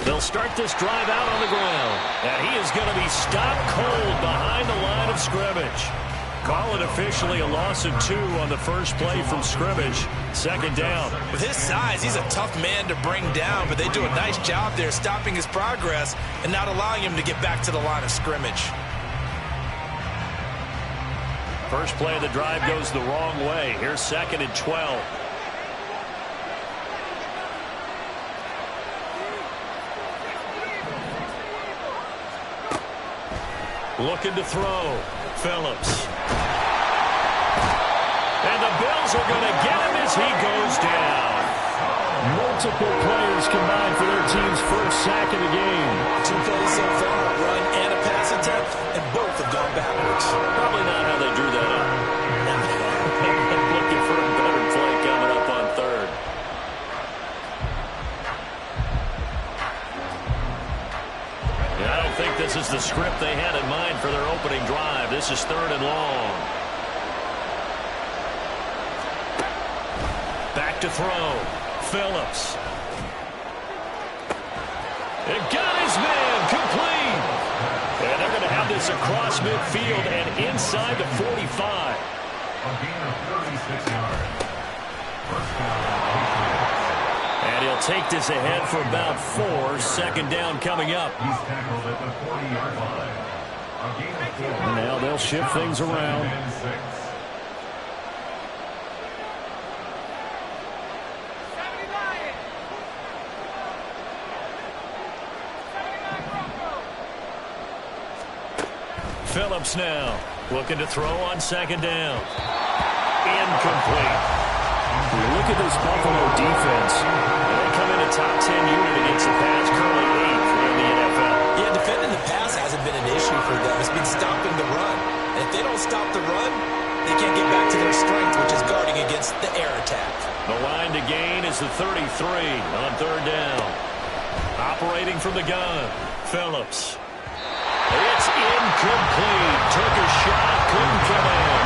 They'll start this drive out on the ground. And he is going to be stopped cold behind the line of scrimmage. Call it officially a loss of 2 on the first play from scrimmage. Second down. With his size, he's a tough man to bring down, but they do a nice job there stopping his progress and not allowing him to get back to the line of scrimmage. First play of the drive goes the wrong way. Here's 2nd and 12. Looking to throw. Phillips. And the Bills are going to get him as he goes down. Multiple players combined for their team's first sack of the game. 2 plays so far, a run and a pass attempt, and both have gone backwards. Probably not how they drew that up. Looking for a better play coming up on 3rd. Yeah, I don't think this is the script they had in mind for their opening drive. This is 3rd and long. Back to throw. Phillips. And got his man complete. And they're going to have this across midfield and inside the 45. And he'll take this ahead for about 4. Second down coming up. Now they'll shift things around. Phillips now looking to throw on 2nd down. Incomplete. Look at this Buffalo defense. They come in a top 10 unit against the pass, currently 8th in the NFL. Yeah, defending the pass hasn't been an issue for them. It's been stopping the run. And if they don't stop the run, they can't get back to their strength, which is guarding against the air attack. The line to gain is the 33 on 3rd down. Operating from the gun, Phillips. It's incomplete. Took a shot, couldn't come in.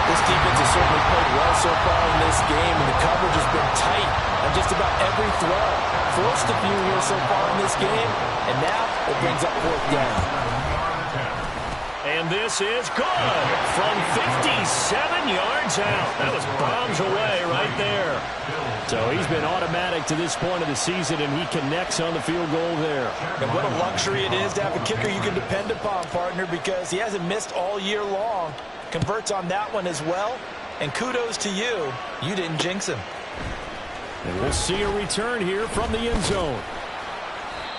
This defense has certainly played well so far in this game, and the coverage has been tight on just about every throw. Forced a few here so far in this game, and now it brings up 4th down. And this is good from 57 yards out. That was bombs away right there. So he's been automatic to this point of the season, and he connects on the field goal there. And what a luxury it is to have a kicker you can depend upon, partner, because he hasn't missed all year long. Converts on that one as well. And kudos to you. You didn't jinx him. And we'll see a return here from the end zone.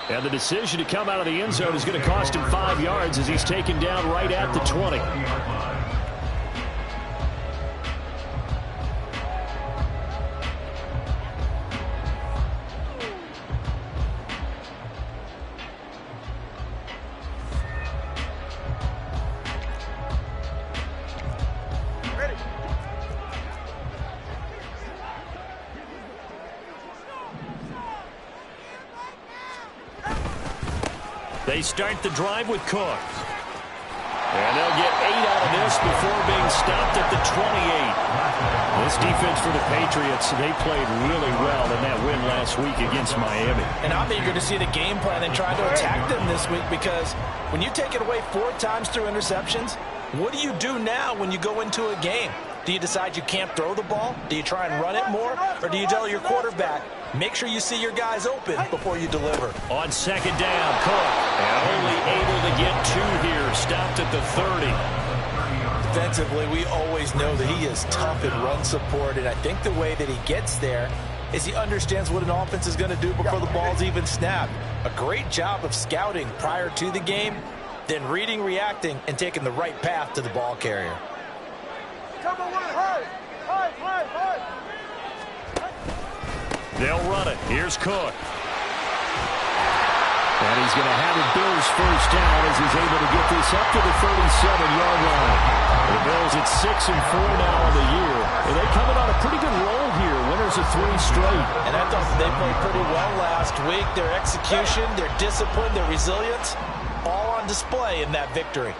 And the decision to come out of the end zone is going to cost him 5 yards as he's taken down right at the 20. They start the drive with Cook. And they'll get 8 out of this before being stopped at the 28. This defense for the Patriots, they played really well in that win last week against Miami. And I'm eager to see the game plan and try to attack them this week, because when you take it away 4 times through interceptions, what do you do now when you go into a game? Do you decide you can't throw the ball? Do you try and run it more? Or do you tell your quarterback, make sure you see your guys open before you deliver? On 2nd down, Cook. And only able to get 2 here. Stopped at the 30. Defensively, we always know that he is tough in run support. And I think the way that he gets there is he understands what an offense is going to do before the ball's even snapped. A great job of scouting prior to the game, then reading, reacting, and taking the right path to the ball carrier. They'll run it. Here's Cook. And he's going to have a Bills first down as he's able to get this up to the 37-yard line. The Bills at 6-4 now on the year. And they coming on a pretty good roll here. Winners of 3 straight. And I thought they played pretty well last week. Their execution, their discipline, their resilience, all on display in that victory.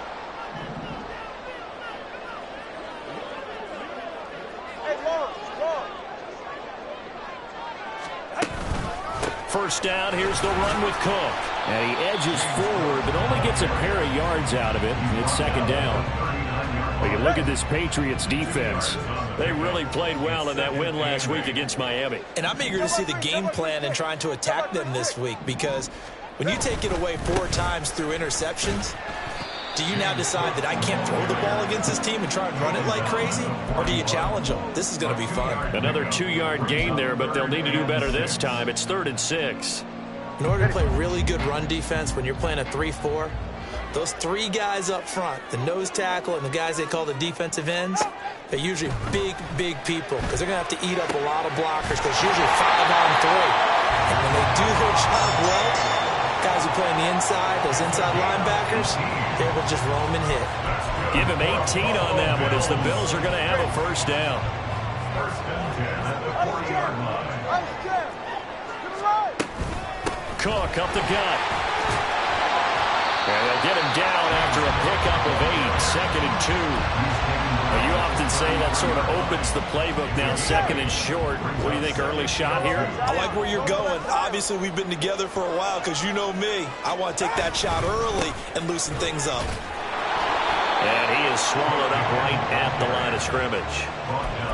first down. Here's the run with Cook. And he edges forward, but only gets a pair of yards out of it. It's second down. But you look at this Patriots defense. They really played well in that win last week against Miami. And I'm eager to see the game plan and trying to attack them this week, because when you take it away 4 times through interceptions, do you now decide that I can't throw the ball against this team and try and run it like crazy? Or do you challenge them? This is going to be fun. Another 2-yard gain there, but they'll need to do better this time. It's 3rd and 6. In order to play really good run defense when you're playing a 3-4, those 3 guys up front, the nose tackle and the guys they call the defensive ends, they're usually big, big people, because they're going to have to eat up a lot of blockers, because usually 5 on 3. And when they do their job well, guys who play on the inside, those inside linebackers, they will just roam and hit. Give him 18 on that one, as the Bills are going to have a first down. Cook up the gut. And they'll get him down after a pickup of 8, 2nd and 2. Well, you often say that sort of opens the playbook now, 2nd and short. What do you think, early shot here? I like where you're going. Obviously, we've been together for a while, because you know me. I want to take that shot early and loosen things up. And he is swallowed up right at the line of scrimmage.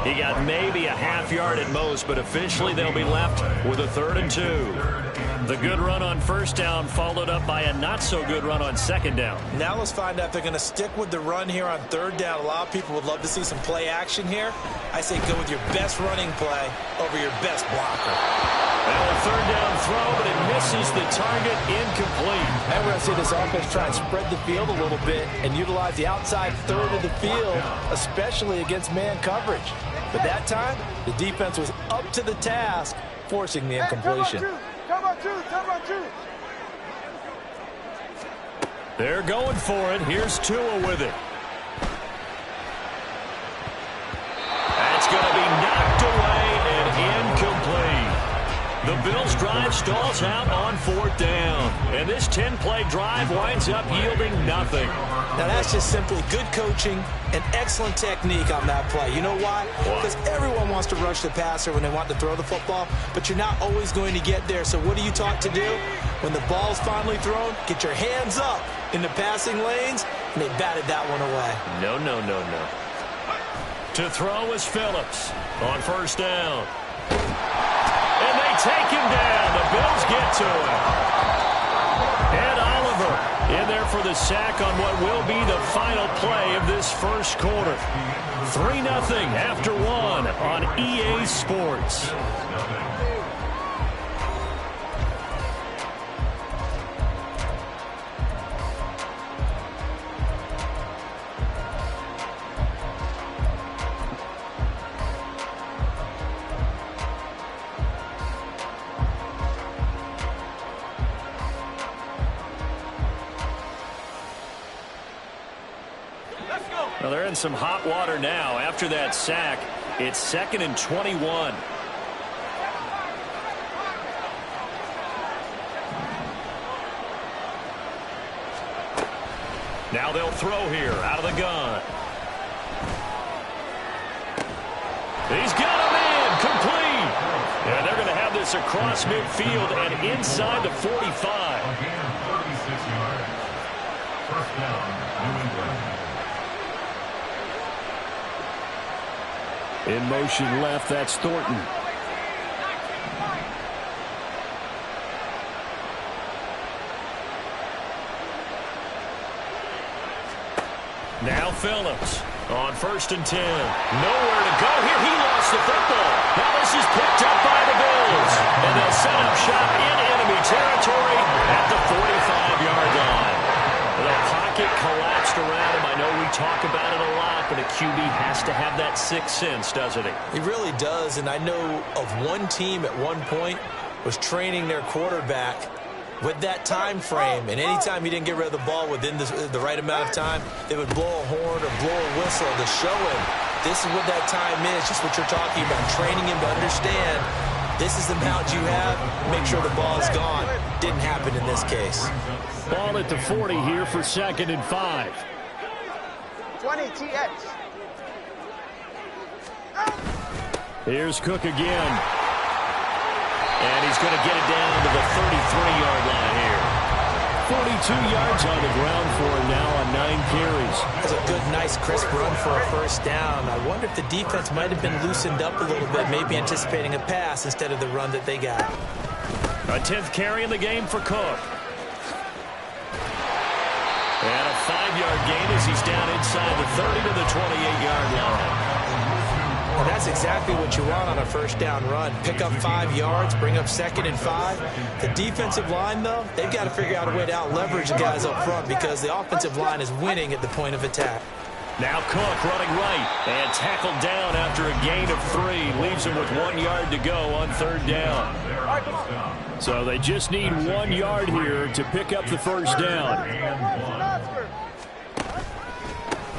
He got maybe a half yard at most, but officially they'll be left with a 3rd and 2. The good run on first down followed up by a not-so-good run on second down. Now let's find out if they're going to stick with the run here on 3rd down. A lot of people would love to see some play action here. I say go with your best running play over your best blocker. Well, a 3rd down throw, but it misses the target, incomplete. And we're going to see this offense try and spread the field a little bit and utilize the outside 3rd of the field, especially against man coverage. But that time, the defense was up to the task, forcing the incompletion. They're going for it. Here's Tua with it. That's going to be knocked away and incomplete. The Bills' drive stalls out on 4th down. And this 10-play drive winds up yielding nothing. Now, that's just simply good coaching and excellent technique on that play. You know why? Because everyone wants to rush the passer when they want to throw the football, but you're not always going to get there. So what are you taught to do? When the ball's finally thrown, get your hands up in the passing lanes, and they batted that one away. No, no, no, no. To throw is Phillips on first down. And they take him down. The Bills get to him. And Oliver in there for the sack on what will be the final play of this first quarter. 3-0 after 1 on EA Sports. Well, they're in some hot water now. After that sack, it's 2nd and 21. Now they'll throw here out of the gun. He's got him in, complete. And they're going to have this across midfield and inside the 45. Again, 36 yards. First down, New England. In motion left, that's Thornton. Now Phillips on 1st and 10. Nowhere to go here. He lost the football. Now this is picked up by the Bills. And they'll set up shop in enemy territory at the 45-yard line. The pocket collapsed around him. I know we talk about it a lot, but a QB has to have that sixth sense, doesn't he? He really does, and I know of one team at one point was training their quarterback with that time frame, and anytime he didn't get rid of the ball within the right amount of time, they would blow a horn or blow a whistle to show him this is what that time is, just what you're talking about, training him to understand this is the amount you have, make sure the ball is gone. Didn't happen in this case. Ball at the 40 here for 2nd and 5. 20 TX. Here's Cook again. And he's going to get it down to the 3-yard line here. 42 yards on the ground for him now on 9 carries. That's a good, nice, crisp run for a first down. I wonder if the defense might have been loosened up a little bit, maybe anticipating a pass instead of the run that they got. A 10th carry in the game for Cook. And a 5-yard gain as he's down inside the 30 to the 28-yard line. And that's exactly what you want on a first down run. Pick up 5 yards, bring up 2nd and 5. The defensive line, though, they've got to figure out a way to out-leverage the guys up front because the offensive line is winning at the point of attack. Now Cook running right and tackled down after a gain of 3. Leaves him with 1 yard to go on 3rd down. So they just need 1 yard here to pick up the first down.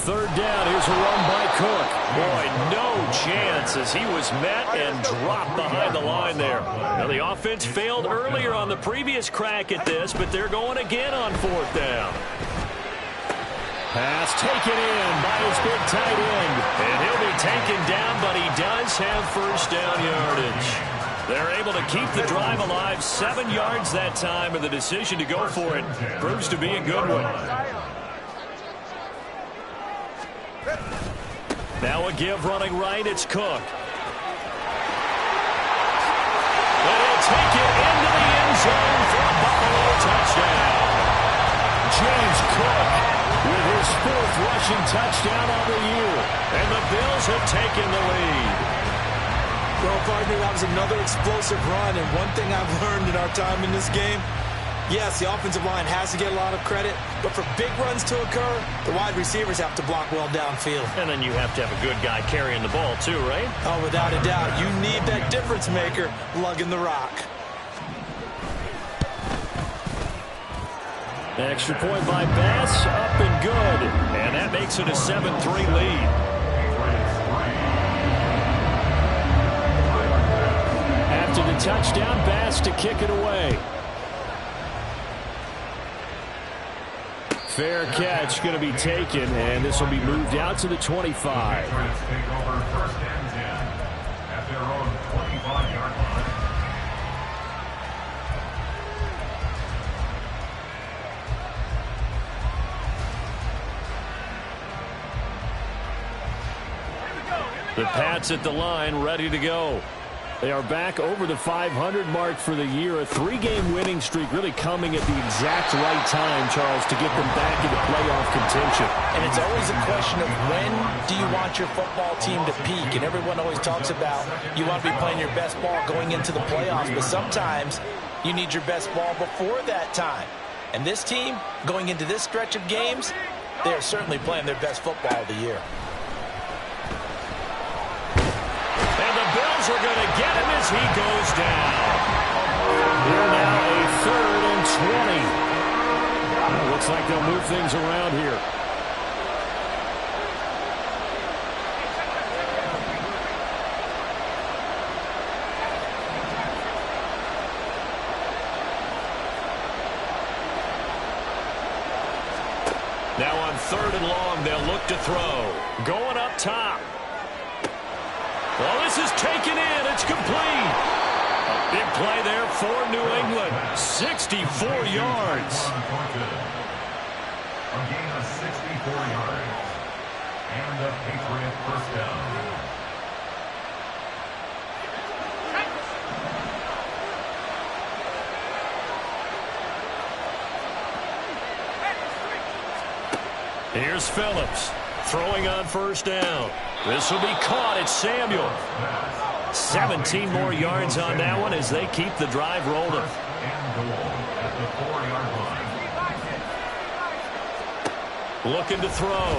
3rd down, here's a run by Cook. Boy, no chance as he was met and dropped behind the line there. Now the offense failed earlier on the previous crack at this, but they're going again on 4th down. Pass taken in by his big tight end. And he'll be taken down, but he does have first down yardage. They're able to keep the drive alive. 7 yards that time, and the decision to go for it proves to be a good one. Now a give running right, it's Cook. And he'll take it into the end zone for a Buffalo touchdown. James Cook with his 4th rushing touchdown of the year. And the Bills have taken the lead. Well, partner, that was another explosive run, and one thing I've learned in our time in this game, yes, the offensive line has to get a lot of credit, but for big runs to occur, the wide receivers have to block well downfield. And then you have to have a good guy carrying the ball too, right? Oh, without a doubt. You need that difference maker lugging the rock. Extra point by Bass, up and good. And that makes it a 7-3 lead. After the touchdown, Bass to kick it away. Fair catch going to be taken, and this will be moved out to the 25. Take over 1st and 10 at their own 25-yard line. The Pats at the line, ready to go. They are back over the 500 mark for the year. A 3-game winning streak really coming at the exact right time, Charles, to get them back into playoff contention. And it's always a question of when do you want your football team to peak? And everyone always talks about you want to be playing your best ball going into the playoffs, but sometimes you need your best ball before that time. And this team, going into this stretch of games, they are certainly playing their best football of the year. Are going to get him as he goes down. They're now a 3rd and 20. Looks like they'll move things around here. Now on 3rd and long, they'll look to throw. Going up top. Well, this is taken in. It's complete. A big play there for New England. 64 yards. A gain of 64 yards. And a Patriot first down. Here's Phillips. Throwing on 1st down. This will be caught. It's Samuel. 17 more yards on that one as they keep the drive rolling. Looking to throw.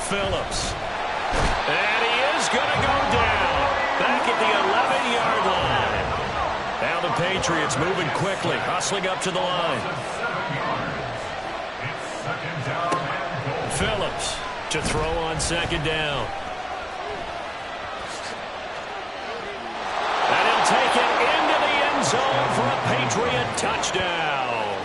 Phillips. And he is going to go down. Back at the 11-yard line. Now the Patriots moving quickly. Hustling up to the line. Phillips to throw on 2nd down. And he'll take it into the end zone for a Patriot touchdown.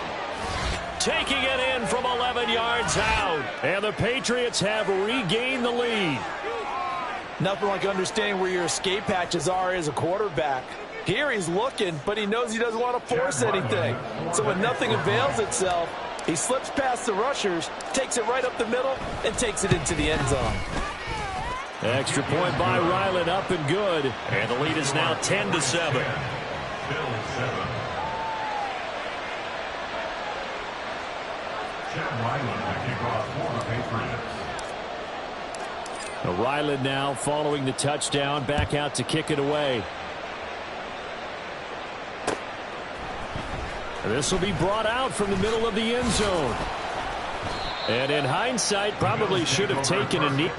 Taking it in from 11 yards out. And the Patriots have regained the lead. Nothing like understanding where your escape hatches are as a quarterback. Here he's looking, but he knows he doesn't want to force anything. So when nothing avails itself, he slips past the rushers, takes it right up the middle, and takes it into the end zone. Extra point by Ryland, up and good. And the lead is now 10-7. Still 7. Chad Ryland to kick off for the Patriots. Ryland now following the touchdown, back out to kick it away. This will be brought out from the middle of the end zone. And in hindsight, probably should have taken a knee.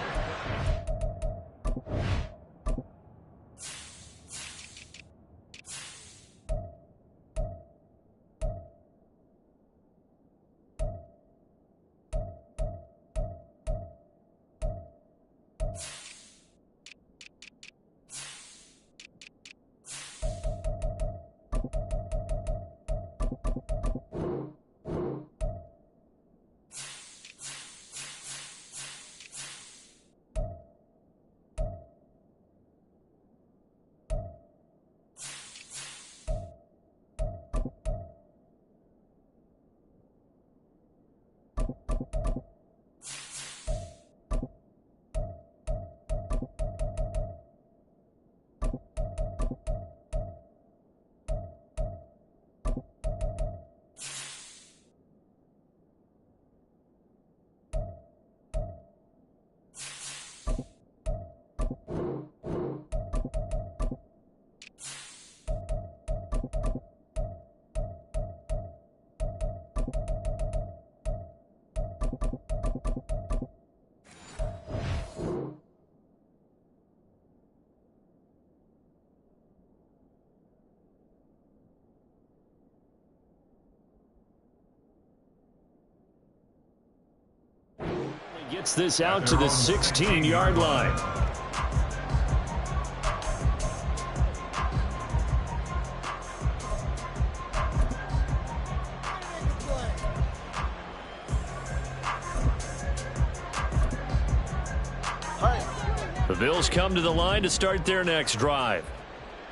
Gets this out to the 16-yard line. The Bills come to the line to start their next drive.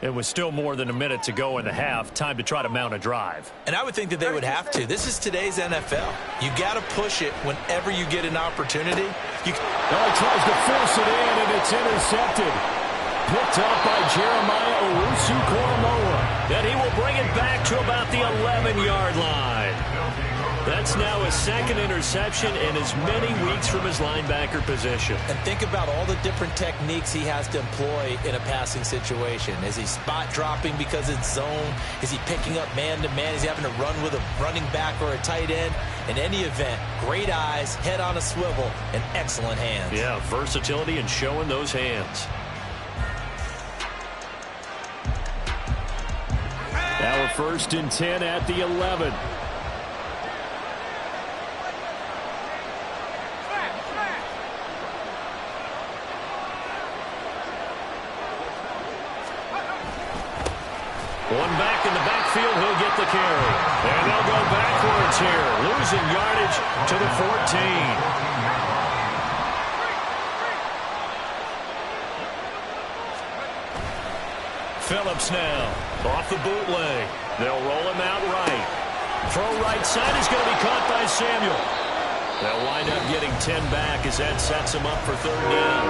It was still more than a minute to go in the half. Time to try to mount a drive. And I would think that they would have to. This is today's NFL. You got to push it whenever you get an opportunity. He tries to force it in, and it's intercepted. Picked up by Jeremiah Owusu-Koramoah. Then he will bring it back to about the 11-yard line. That's now his second interception in as many weeks from his linebacker position. And think about all the different techniques he has to employ in a passing situation. Is he spot dropping because it's zone? Is he picking up man-to-man? Is he having to run with a running back or a tight end? In any event, great eyes, head on a swivel, and excellent hands. Yeah, versatility and showing those hands. Now a 1st and 10 at the 11. One back in the backfield, he'll get the carry. And they'll go backwards here, losing yardage to the 14. Phillips now, off the bootleg. They'll roll him out right. Throw right side is going to be caught by Samuel. They'll wind up getting 10 back as that sets him up for 3rd down.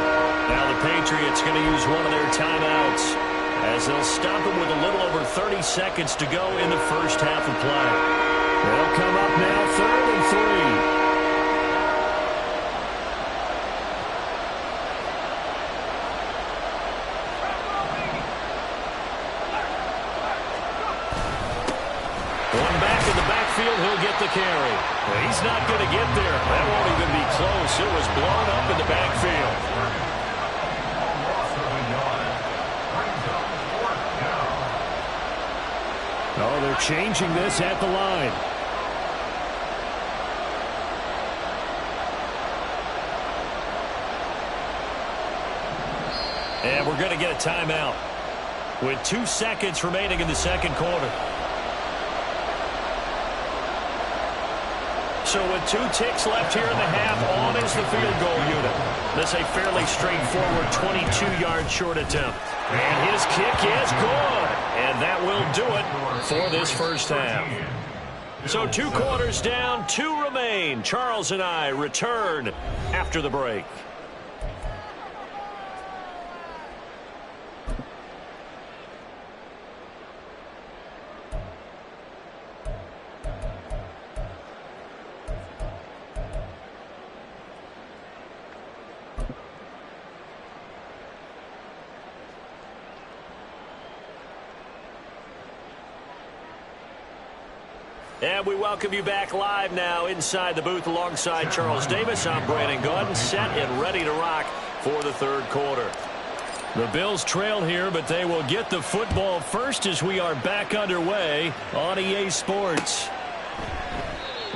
Now the Patriots going to use one of their timeouts, as they'll stop him with a little over 30 seconds to go in the first half of play. They'll come up now 3rd and 3. One back in the backfield, he'll get the carry. Well, he's not going to get there. That won't even be close. It was blown up in the backfield. Oh, they're changing this at the line. And we're going to get a timeout with 2 seconds remaining in the second quarter. So with 2 ticks left here in the half, on is the field goal unit. This is a fairly straightforward 22-yard short attempt. And his kick is good. And that will do it for this first half. So 2 quarters down, 2 remain. Charles and I return after the break. And we welcome you back live now inside the booth alongside Charles Davis. I'm Brandon Gaudin, set and ready to rock for the third quarter. The Bills trail here, but they will get the football first as we are back underway on EA Sports.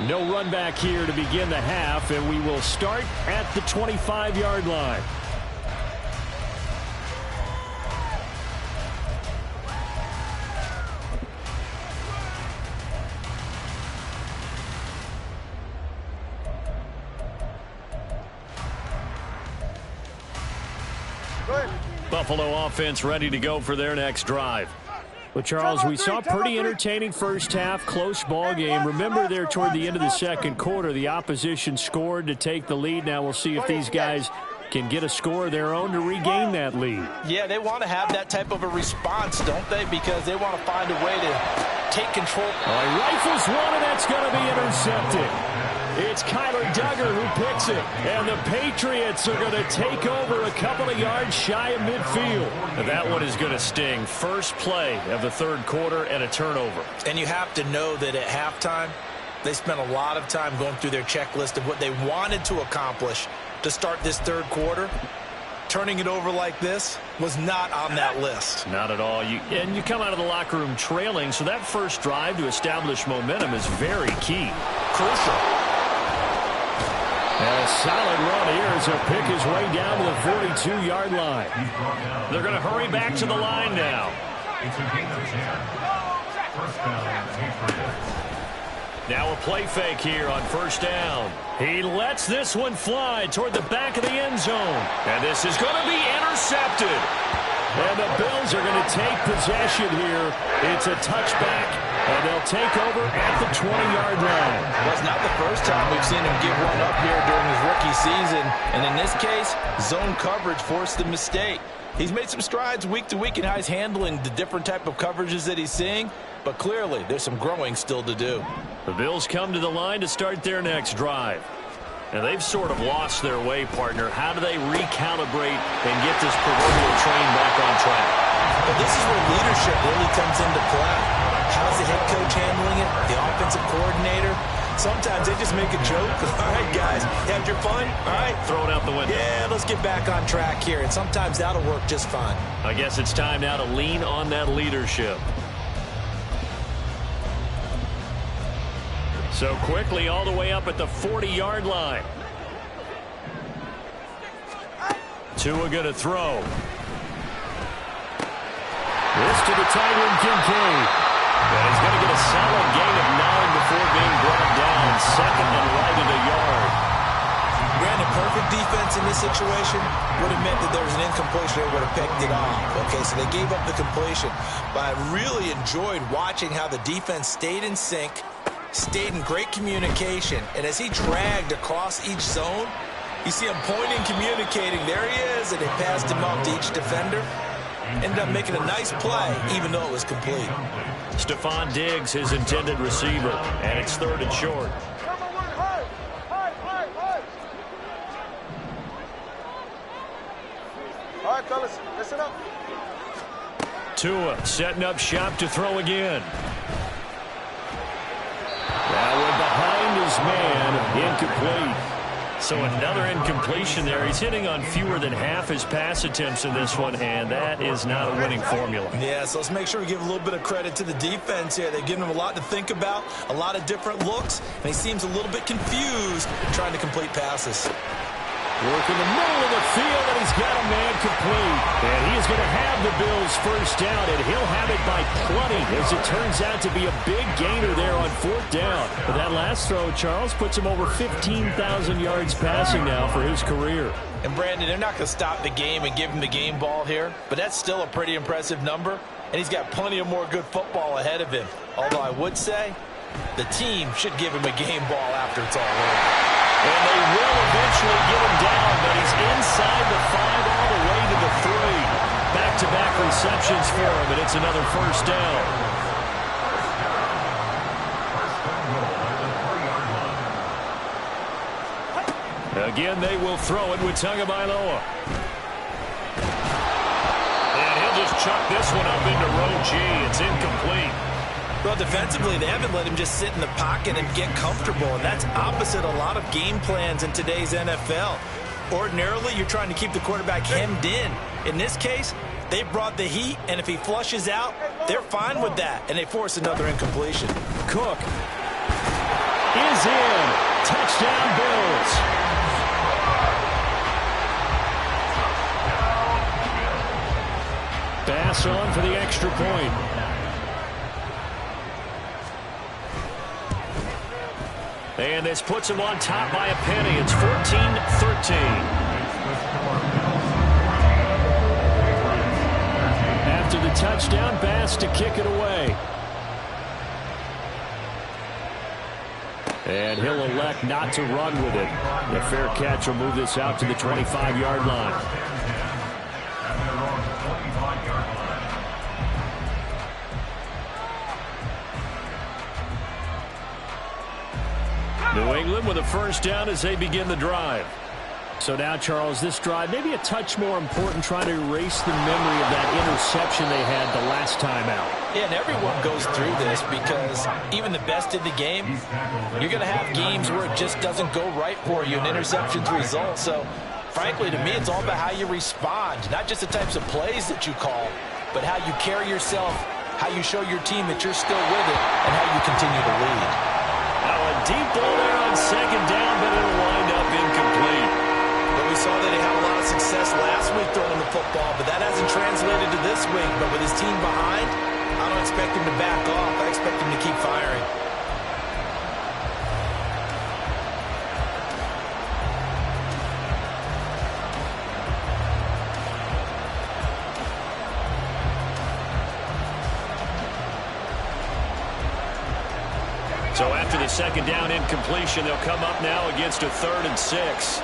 No run back here to begin the half, and we will start at the 25-yard line. Buffalo offense ready to go for their next drive. Well, Charles, we saw a pretty entertaining first half, close ball game. Remember there toward the end of the second quarter, the opposition scored to take the lead. Now we'll see if these guys can get a score of their own to regain that lead. Yeah, they want to have that type of a response, don't they? Because they want to find a way to take control. He rifles one, and that's going to be intercepted. It's Kyler Duggar who picks it, and the Patriots are going to take over a couple of yards shy of midfield. That one is going to sting. First play of the third quarter and a turnover. And you have to know that at halftime, they spent a lot of time going through their checklist of what they wanted to accomplish to start this third quarter. Turning it over like this was not on that list. Not at all. And you come out of the locker room trailing, so that first drive to establish momentum is very key. Crucial. And a solid run here as he'll pick his way down to the 42-yard line. They're going to hurry back to the line now. It's a gain of 10. First down, Patriots. Now a play fake here on first down. He lets this one fly toward the back of the end zone. And this is going to be intercepted. And the Bills are going to take possession here. It's a touchback, and they'll take over at the 20-yard line. Well, it's not the first time we've seen him give one up here during his rookie season. And in this case, zone coverage forced the mistake. He's made some strides week to week in how he's handling the different type of coverages that he's seeing. But clearly, there's some growing still to do. The Bills come to the line to start their next drive. And they've sort of lost their way, partner. How do they recalibrate and get this proverbial train back on track? Well, this is where leadership really comes into play. How's the head coach handling it? The offensive coordinator? Sometimes they just make a joke. All right, guys, you had your fun? All right. Throw it out the window. Yeah, let's get back on track here. And sometimes that'll work just fine. I guess it's time now to lean on that leadership. So quickly all the way up at the 40-yard line. Tua going to throw. This to the tight end, Kincaid. And he's going to get a solid gain of 9 before being brought down. Second and right of the yard. Brandon, perfect defense in this situation would have meant that there was an incompletion. They would have picked it off. Okay, so they gave up the completion. But I really enjoyed watching how the defense stayed in sync, stayed in great communication, and as he dragged across each zone, you see him pointing, communicating. There he is, and they passed him off to each defender. Ended up making a nice play, even though it was complete. Stephon Diggs, his intended receiver, and it's third and short. All right, fellas, listen up. Tua setting up shop to throw again. That one behind his man, incomplete. So another incompletion there. He's hitting on fewer than half his pass attempts in this one, and that is not a winning formula. Yeah, so let's make sure we give a little bit of credit to the defense here. They've given him a lot to think about, a lot of different looks, and he seems a little bit confused trying to complete passes. Work in the middle of the field, and he's got a man complete. And he is going to have the Bills first down, and he'll have it by plenty, as it turns out to be a big gainer there on fourth down. But that last throw, Charles, puts him over 15,000 yards passing now for his career. And, Brandon, they're not going to stop the game and give him the game ball here, but that's still a pretty impressive number. and he's got plenty of more good football ahead of him. Although I would say the team should give him a game ball after it's all over. And they will eventually get him down, but he's inside the 5 all the way to the 3. Back-to-back receptions for him, and it's another first down. Again, they will throw it with Tagovailoa. And he'll just chuck this one up into row G. It's incomplete. Well, defensively, they haven't let him just sit in the pocket and get comfortable, and that's opposite a lot of game plans in today's NFL. Ordinarily, you're trying to keep the quarterback hemmed in. In this case, they brought the heat, and if he flushes out, they're fine with that, and they force another incompletion. Cook is in. Touchdown, Bills. Pass on for the extra point. And this puts him on top by a penny. It's 14-13. After the touchdown, Bass to kick it away. And he'll elect not to run with it. The fair catch will move this out to the 25-yard line. New England with a first down as they begin the drive. So now, Charles, this drive maybe a touch more important, trying to erase the memory of that interception they had the last time out. Yeah, and everyone goes through this because even the best in the game, you're going to have games where it just doesn't go right for you, and interceptions result. So, frankly, to me, it's all about how you respond, not just the types of plays that you call, but how you carry yourself, how you show your team that you're still with it, and how you continue to lead. Now a deep ball there on second down, but it'll wind up incomplete. But we saw that he had a lot of success last week throwing the football, but that hasn't translated to this week. But with his team behind, I don't expect him to back off. I expect him to keep firing. So after the second down incompletion, they'll come up now against a 3rd and 6.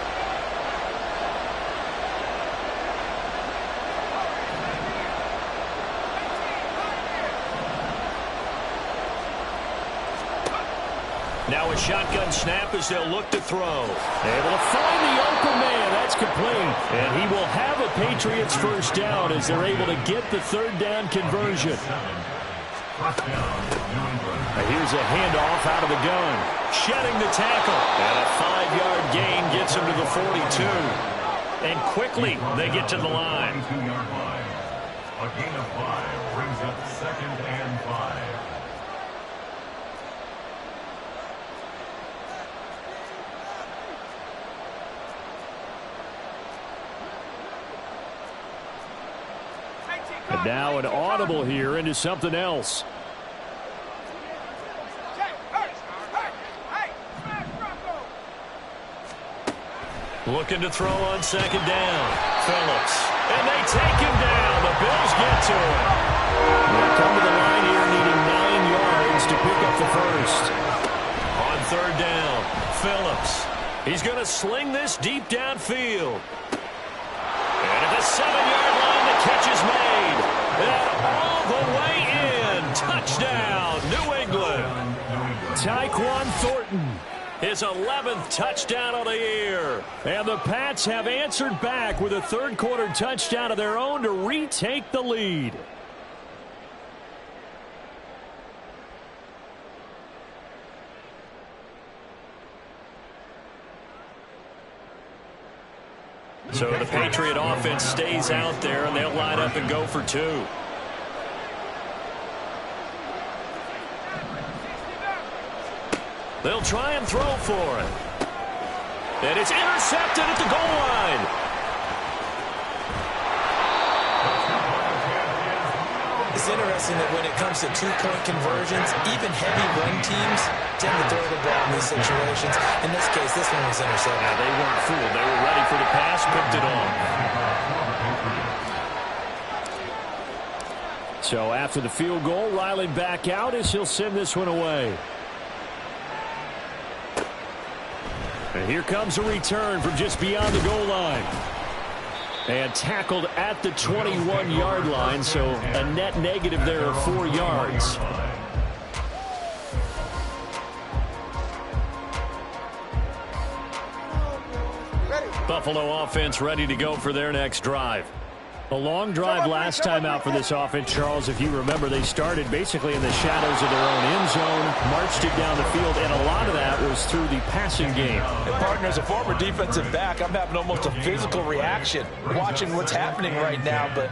Now a shotgun snap as they'll look to throw. Able to find the open man. That's complete. And he will have a Patriots first down as they're able to get the 3rd down conversion. Here's a handoff out of the gun. Shedding the tackle. And a 5-yard gain gets him to the 42. And quickly they get to the line. A gain of 5 brings up 2nd and 5. And now an audible here into something else. Looking to throw on second down. Phillips. And they take him down. The Bills get to him. They come to the line here needing 9 yards to pick up the first. On 3rd down, Phillips. He's going to sling this deep downfield. And at the 7-yard line, the catch is made. And all the way in. Touchdown, New England. Tyquan Thornton. His 11th touchdown of the year. And the Pats have answered back with a 3rd quarter touchdown of their own to retake the lead. So the Patriot offense stays out there, and they'll line up and go for 2. They'll try and throw for it. And it's intercepted at the goal line. It's interesting that when it comes to 2-point conversions, even heavy run teams tend to throw the ball in these situations. In this case, this one was intercepted. Yeah, they weren't fooled. They were ready for the pass, picked it off. So after the field goal, Riley back out as he'll send this one away. And here comes a return from just beyond the goal line. And tackled at the 21-yard line, so a net negative there of 4 yards. Buffalo offense ready to go for their next drive. A long drive last time out for this offense, Charles. If you remember, they started basically in the shadows of their own end zone, marched it down the field, and a lot of that was through the passing game. And partner, as a former defensive back, I'm having almost a physical reaction watching what's happening right now. But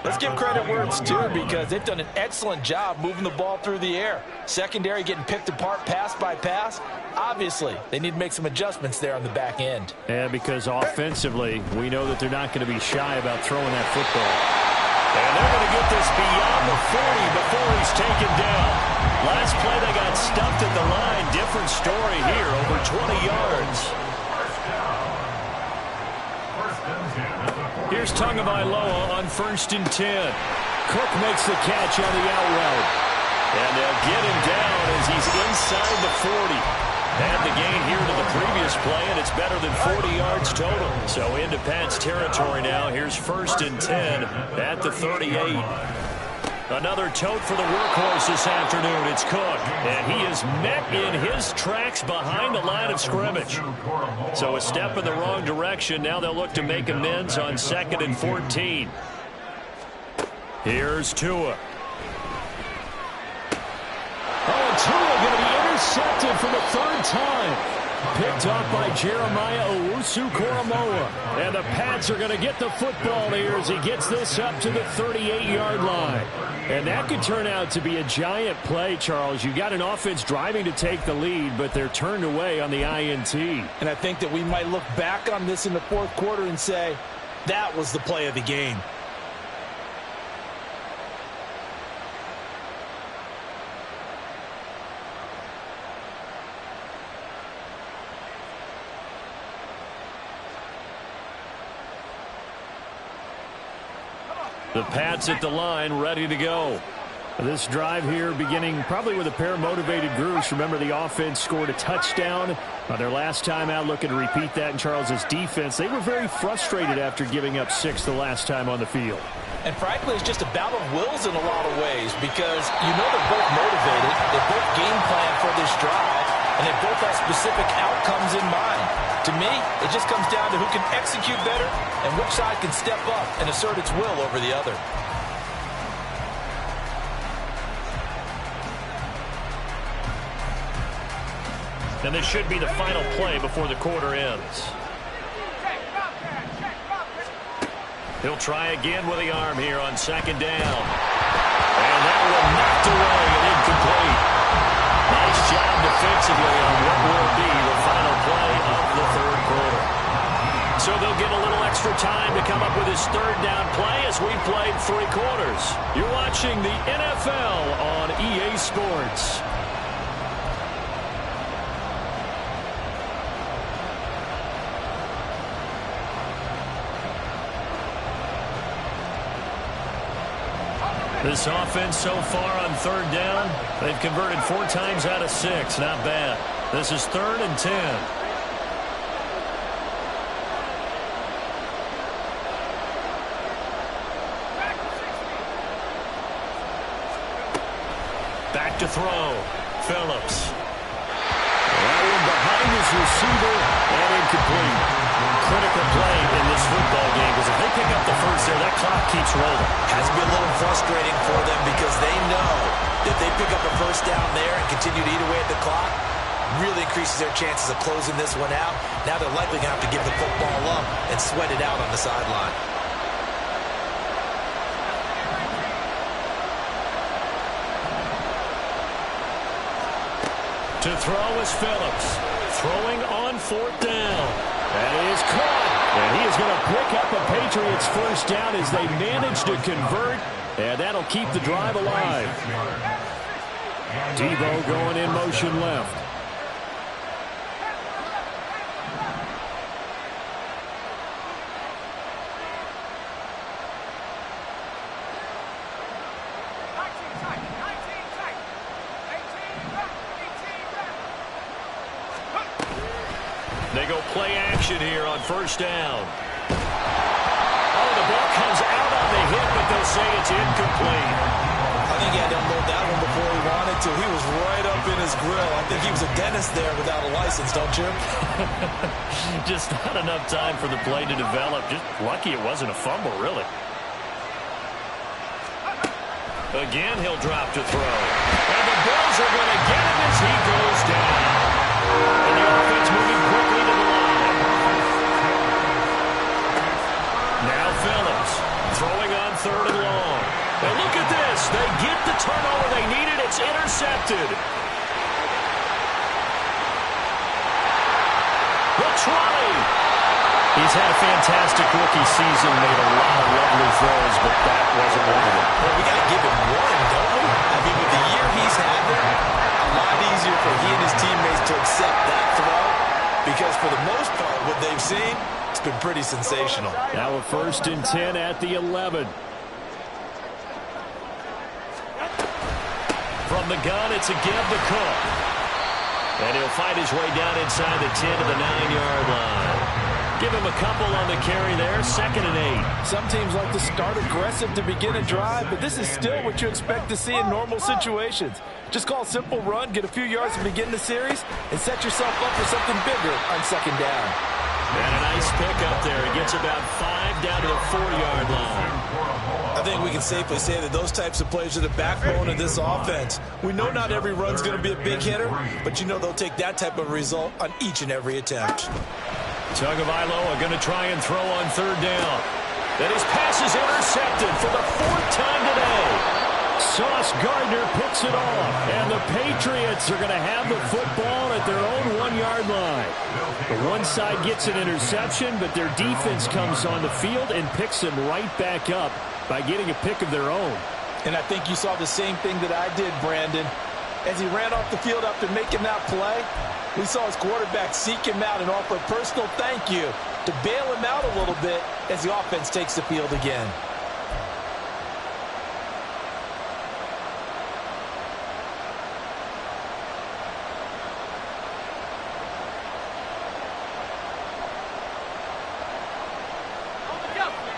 let's give credit where it's due, because they've done an excellent job moving the ball through the air. Secondary getting picked apart pass by pass. Obviously, they need to make some adjustments there on the back end. Yeah, because offensively, we know that they're not going to be shy about throwing that football. And they're going to get this beyond the 40 before he's taken down. Last play, they got stuffed at the line. Different story here, over 20 yards. Here's Tagovailoa on 1st and 10. Cook makes the catch on the out route. And they'll get him down as he's inside the 40. And the gain here to the previous play, and it's better than 40 yards total. So into Pat's territory now. Here's 1st and 10 at the 38. Another tote for the workhorse this afternoon. It's Cook, and he is met in his tracks behind the line of scrimmage. So a step in the wrong direction. Now they'll look to make amends on 2nd and 14. Here's Tua. Oh, and Tua going to be intercepted for the 3rd time. Picked off by Jeremiah Owusu-Koramoah. And the Pats are going to get the football here as he gets this up to the 38-yard line. And that could turn out to be a giant play, Charles. You got an offense driving to take the lead, but they're turned away on the INT. And I think that we might look back on this in the 4th quarter and say, that was the play of the game. The Pats at the line, ready to go. This drive here beginning probably with a pair of motivated groups. Remember, the offense scored a touchdown their last time out, looking to repeat that in Charles's defense. They were very frustrated after giving up 6 the last time on the field. And frankly, it's just a battle of wills in a lot of ways, because you know they're both motivated, they both game plan for this drive, and they both have specific outcomes in mind. To me, it just comes down to who can execute better and which side can step up and assert its will over the other. And this should be the final play before the quarter ends. He'll try again with the arm here on 2nd down. And that one knocked away and incomplete. Nice job defensively on what will be the final play of the 3rd quarter. So they'll get a little extra time to come up with his 3rd down play as we played 3 quarters. You're watching the NFL on EA Sports. This offense so far on 3rd down, they've converted 4 times out of 6. Not bad. This is 3rd and 10. Back to throw. Phillips. That one behind his receiver and incomplete. Critical play in this football game, because if they pick up the 1st there, that clock keeps rolling. Has to be a little frustrating for them, because they know that if they pick up a 1st down there and continue to eat away at the clock, really increases their chances of closing this one out. Now they're likely going to have to give the football up and sweat it out on the sideline. To throw is Phillips. Throwing on 4th down. That is caught. And he is going to pick up a Patriots 1st down as they manage to convert. And that'll keep the drive alive. Debo going in motion left. They go play action here on first down. Oh, the ball comes out on the hit, but they'll say it's incomplete. I think he had to unload that one before he wanted to. He was right up in his grill. I think he was a dentist there without a license, don't you? Just not enough time for the play to develop. Just lucky it wasn't a fumble, really. Again, he'll drop to throw. And the Bills are going to get him as he goes down. And the offense moving quickly to the line. Now Phillips throwing on third and long. And look at this. They get the turnover they needed. It's intercepted. The try. He's had a fantastic rookie season, made a lot of lovely throws, but that wasn't one of them. Well, we got to give him one, don't we? I mean, with the year he's had there, a lot easier for he and his teammates to accept that throw because for the most part, what they've seen, it's been pretty sensational. Now a 1st and 10 at the 11. From the gun, it's a give to Cook. And he'll fight his way down inside the 10 to the 9-yard line. Give him a couple on the carry there, 2nd and 8. Some teams like to start aggressive to begin a drive, but this is still what you expect to see in normal situations. Just call a simple run, get a few yards to begin the series, and set yourself up for something bigger on 2nd down. And a nice pick up there. He gets about 5 down to the 4-yard line. I think we can safely say that those types of plays are the backbone of this offense. We know not every run's going to be a big hitter, but you know they'll take that type of result on each and every attempt. Tagovailoa going to try and throw on 3rd down. Then his pass is intercepted for the 4th time today. Sauce Gardner picks it off, and the Patriots are going to have the football at their own 1-yard line. The one side gets an interception, but their defense comes on the field and picks them right back up by getting a pick of their own. And I think you saw the same thing that I did, Brandon. As he ran off the field after making that play, we saw his quarterback seek him out and offer a personal thank you to bail him out a little bit as the offense takes the field again.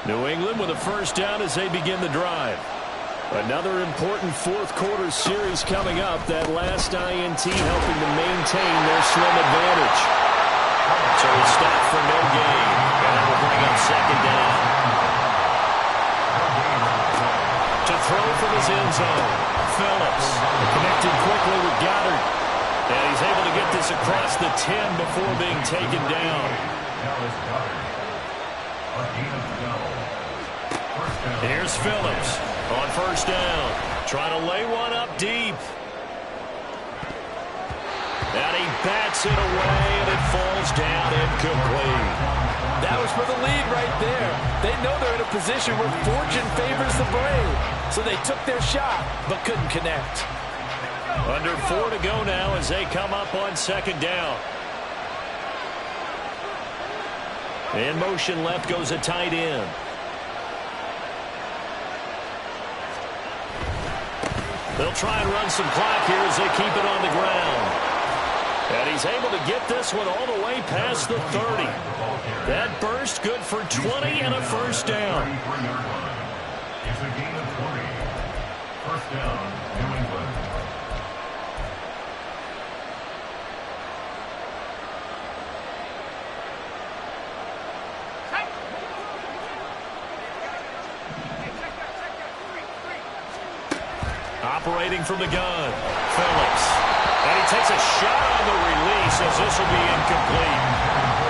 New England with a 1st down as they begin the drive. Another important 4th quarter series coming up. That last INT helping to maintain their slim advantage. So he stopped for no gain. And that will bring up 2nd down. To throw from his end zone. Phillips connected quickly with Goddard. And he's able to get this across the 10 before being taken down. Here's Phillips on 1st down. Trying to lay one up deep. And he bats it away, and it falls down incomplete. That was for the lead right there. They know they're in a position where fortune favors the brave. So they took their shot, but couldn't connect. Under 4 to go now as they come up on 2nd down. In motion left goes a tight end. They'll try and run some clock here as they keep it on the ground. And he's able to get this one all the way past the 30. That burst good for 20 and a 1st down. It's a gain of 20. 1st down, New England. Operating from the gun, Phillips. And he takes a shot on the release as this will be incomplete.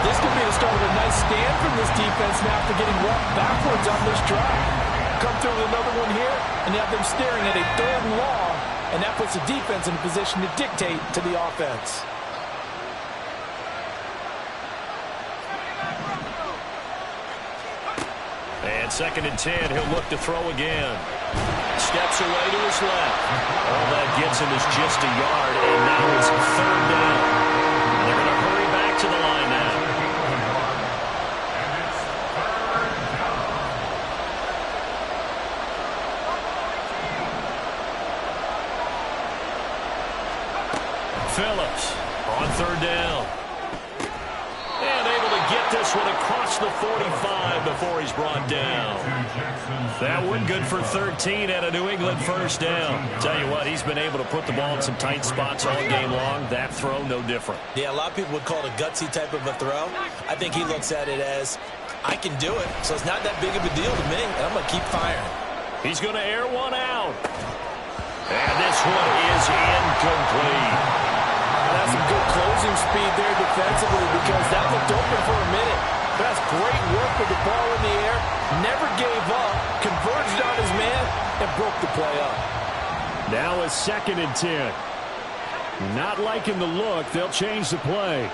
This could be the start of a nice stand from this defense now after getting walked backwards on this drive. Come through with another one here, and you have them staring at a 3rd and long, and that puts the defense in a position to dictate to the offense. And 2nd and 10, he'll look to throw again. Steps away to his left. All that gets him is just a yard, and now it's 3rd down. And they're going to hurry back to the line now. Phillips on 3rd down. get this one across the 45 before he's brought down. That one good for 13 and a New England first down. Tell you what, he's been able to put the ball in some tight spots all game long. That throw, no different. Yeah, a lot of people would call it a gutsy type of a throw. I think he looks at it as, I can do it, so it's not that big of a deal to me, and I'm going to keep firing. He's going to air one out. And this one is incomplete. That's some good closing speed there defensively because that looked open for a minute. But that's great work with the ball in the air. Never gave up, converged on his man, and broke the play up. Now a 2nd and 10. Not liking the look. They'll change the play.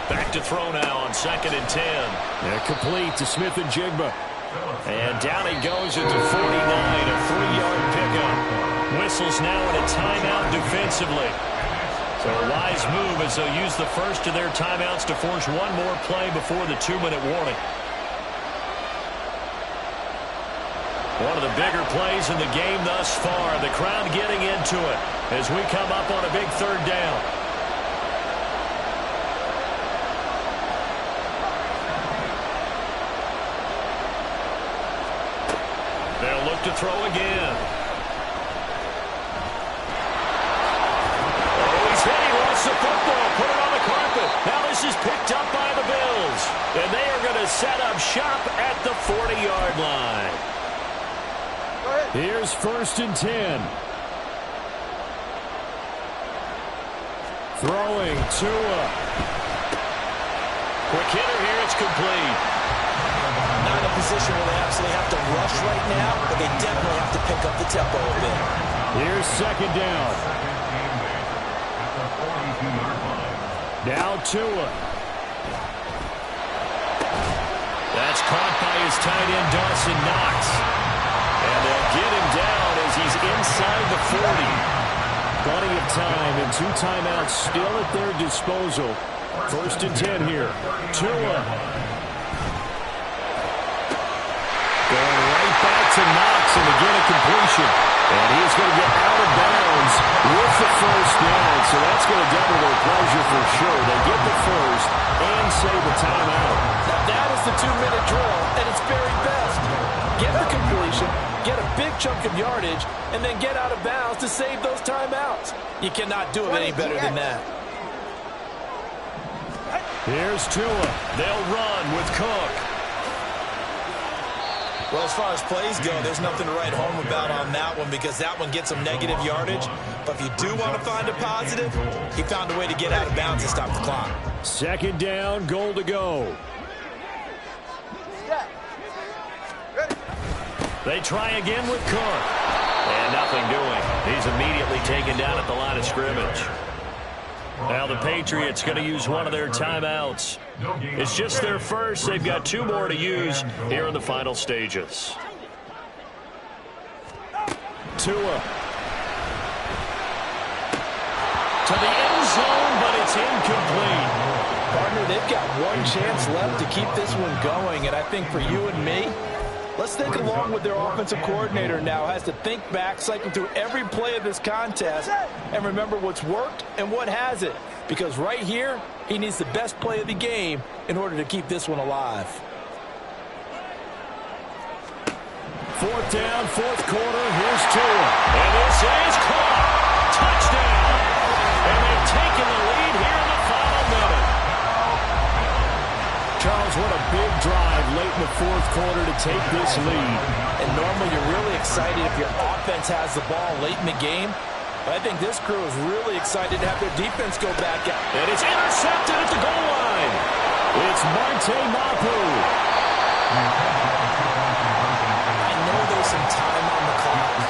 Back to throw now on 2nd and 10. And complete to Smith and Jigba. And down he goes at the 49, a 3-yard pickup. Whistles now in a timeout defensively. So a wise move as they'll use the first of their timeouts to force one more play before the 2-minute warning. One of the bigger plays in the game thus far. The crowd getting into it as we come up on a big 3rd down. They'll look to throw again. Oh, he's hit. He lost the football. Put it on the carpet. Now this is picked up by the Bills. And they are going to set up shop at the 40-yard line. Here's 1st and 10. Throwing Tua. Quick hitter here. It's complete. Not in a position where they absolutely have to rush right now, but they definitely have to pick up the tempo a bit. Here's 2nd down. Now Tua. That's caught by his tight end, Dawson Knox. And they'll get him down as he's inside the 40. Plenty of time and 2 timeouts still at their disposal. 1st and 10 here. Tua. Going right back to Knox, and again a completion. And he's going to get out of bounds with the first down, so that's going to double their pleasure for sure. They get the first and save a timeout. Now that is the 2-minute drill at its very best. Get the completion, get a big chunk of yardage, and then get out of bounds to save those timeouts. You cannot do it any better than that. Here's Tua. They'll run with Cook. Well, as far as plays go, there's nothing to write home about on that one because that one gets some negative yardage. But if you do want to find a positive, he found a way to get out of bounds and stop the clock. 2nd down, goal to go. They try again with Cook. And nothing doing. He's immediately taken down at the line of scrimmage. Now the Patriots going to use one of their timeouts. It's just their first. They've got 2 more to use here in the final stages. Tua. To the end zone, but it's incomplete. Partner, they've got one chance left to keep this one going, and I think for you and me, let's think along with their offensive coordinator now. Has to think back, cycle through every play of this contest, and remember what's worked and what hasn't. Because right here, he needs the best play of the game in order to keep this one alive. 4th down, 4th quarter. Here's Tua. And this is caught. Touchdown. And they've taken the lead here in the final minute. Charles, what a big drive late in the 4th quarter to take this lead. And normally you're really excited if your offense has the ball late in the game. But I think this crew is really excited to have their defense go back out. And it's intercepted at the goal line. It's Marte Mapu. I know there's some time on the clock,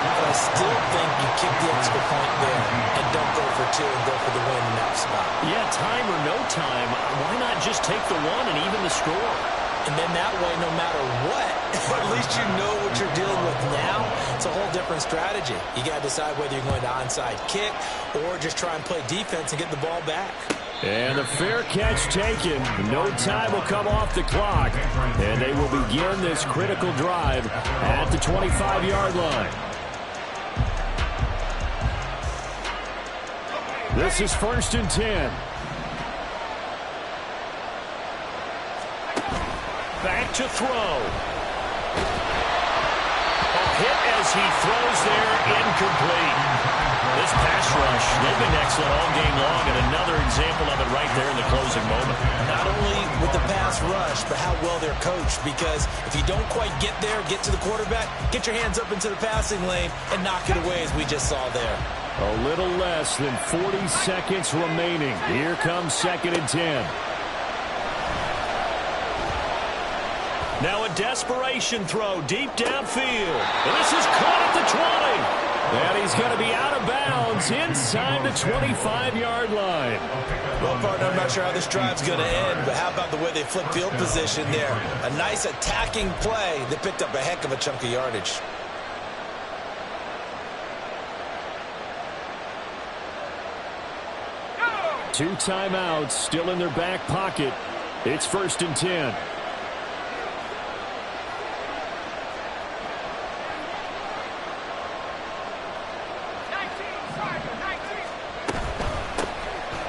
but I still think you kick the extra point there and don't go for 2 and go for the win in that spot. Yeah, time or no time, why not just take the 1 and even the score? And then that way, no matter what, at least you know what you're dealing with now. It's a whole different strategy. You got to decide whether you're going to onside kick or just try and play defense and get the ball back. And a fair catch taken. No time will come off the clock. And they will begin this critical drive at the 25-yard line. This is 1st and 10. Back to throw. A hit as he throws there, incomplete. This pass rush, they've been excellent all game long, and another example of it right there in the closing moment. Not only with the pass rush, but how well they're coached, because if you don't quite get there, get to the quarterback, get your hands up into the passing lane and knock it away as we just saw there. A little less than 40 seconds remaining. Here comes 2nd and 10. Now a desperation throw deep downfield. And this is caught at the 20. And he's going to be out of bounds inside the 25-yard line. Well, partner, I'm not sure how this drive's going to end, but how about the way they flip field position there? A nice attacking play that picked up a heck of a chunk of yardage. Two timeouts still in their back pocket. It's 1st and 10.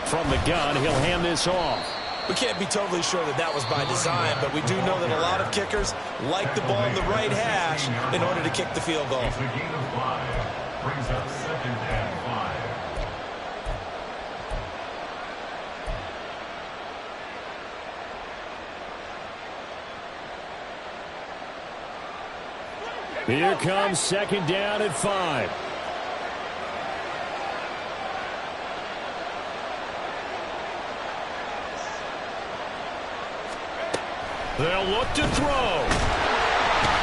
From the gun, he'll hand this off. We can't be totally sure that that was by design, but we do know that a lot of kickers like the ball in the right hash in order to kick the field goal. It's a gain of 5. Brings up 2nd and 5. Here comes 2nd down at 5. They'll look to throw.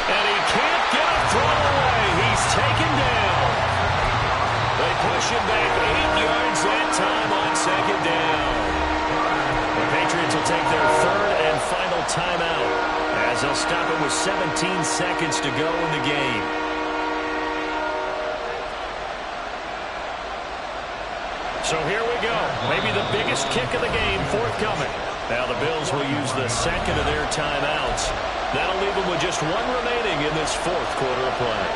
And he can't get a throw away. He's taken down. They push him back 8 yards that time on 2nd down. The Patriots will take their 3rd and final timeout as they'll stop it with 17 seconds to go in the game. So here we go. Maybe the biggest kick of the game forthcoming. Now the Bills will use the 2nd of their timeouts. That'll leave them with just 1 remaining in this 4th quarter of play.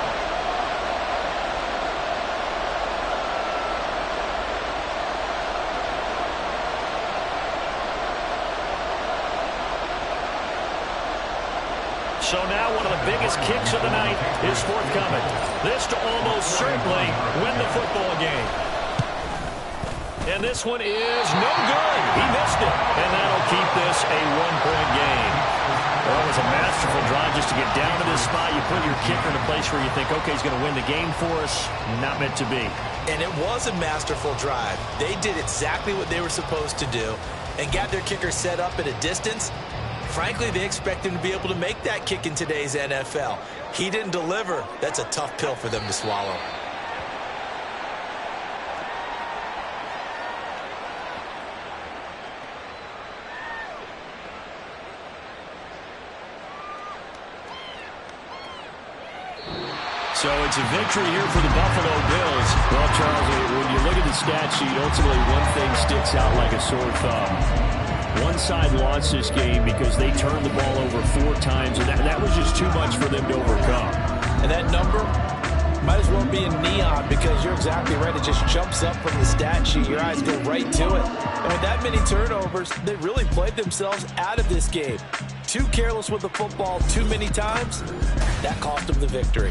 So now one of the biggest kicks of the night is forthcoming. This to almost certainly win the football game. And this one is no good. He missed it. And that'll keep this a 1-point game. Well, it was a masterful drive just to get down to this spot. You put your kicker in a place where you think, okay, he's going to win the game for us. Not meant to be. And it was a masterful drive. They did exactly what they were supposed to do and got their kicker set up at a distance. Frankly, they expect him to be able to make that kick in today's NFL. He didn't deliver. That's a tough pill for them to swallow. So it's a victory here for the Buffalo Bills. Well, Charles, when you look at the stat sheet, ultimately one thing sticks out like a sore thumb. One side lost this game because they turned the ball over 4 times, and that was just too much for them to overcome. And that number might as well be in neon, because you're exactly right. It just jumps up from the stat sheet. Your eyes go right to it. And with that many turnovers, they really played themselves out of this game. Too careless with the football too many times. That cost them the victory.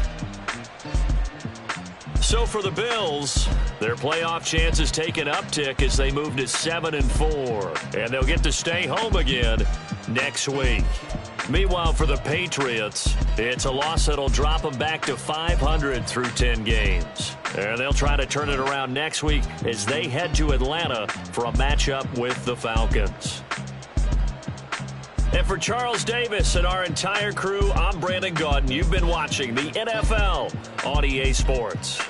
So for the Bills, their playoff chances take an uptick as they move to 7-4, and they'll get to stay home again next week. Meanwhile, for the Patriots, it's a loss that'll drop them back to 500 through 10 games. And they'll try to turn it around next week as they head to Atlanta for a matchup with the Falcons. And for Charles Davis and our entire crew, I'm Brandon Gaudin. You've been watching the NFL on EA Sports.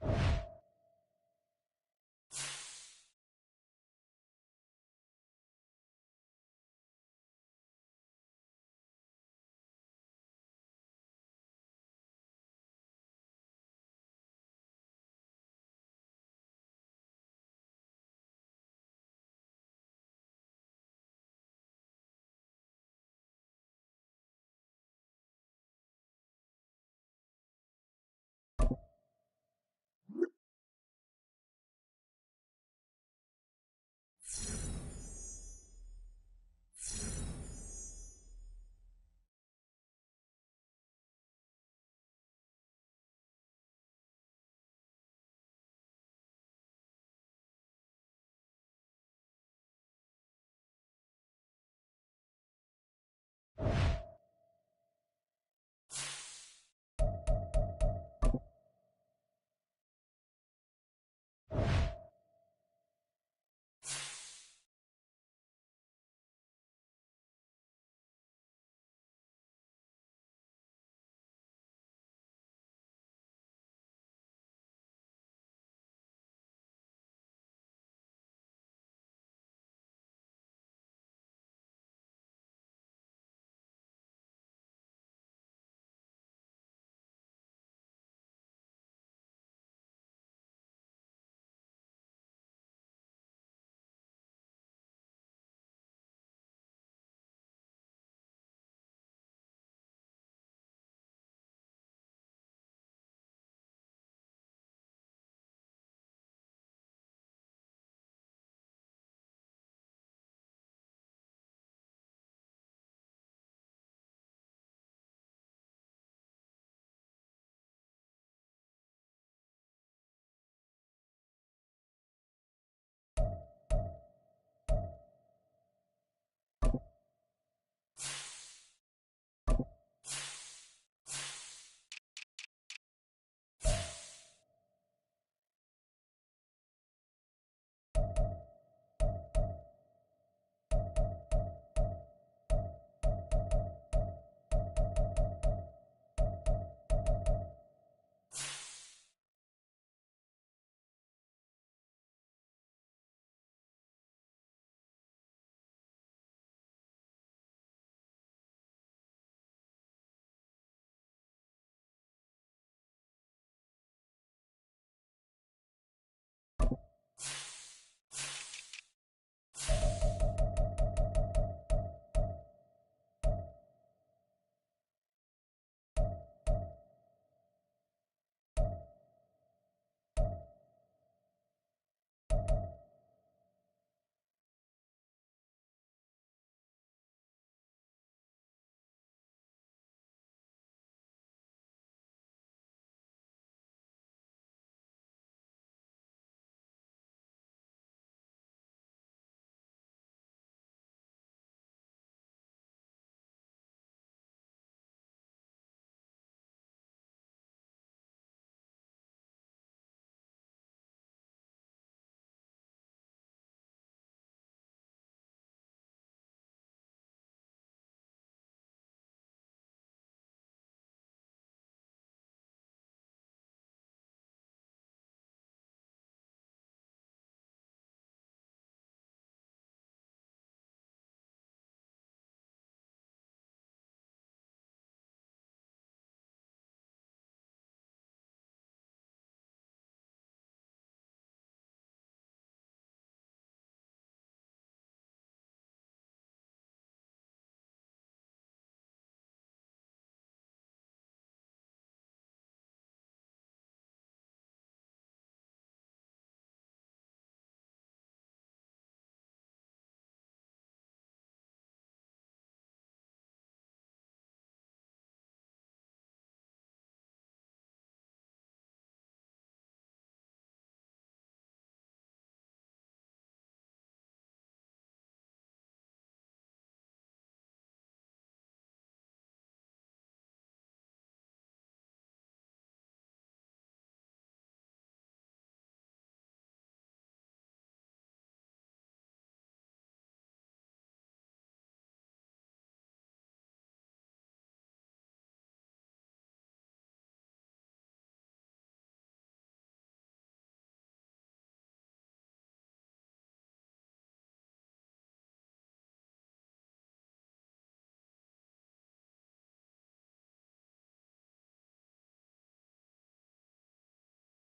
England.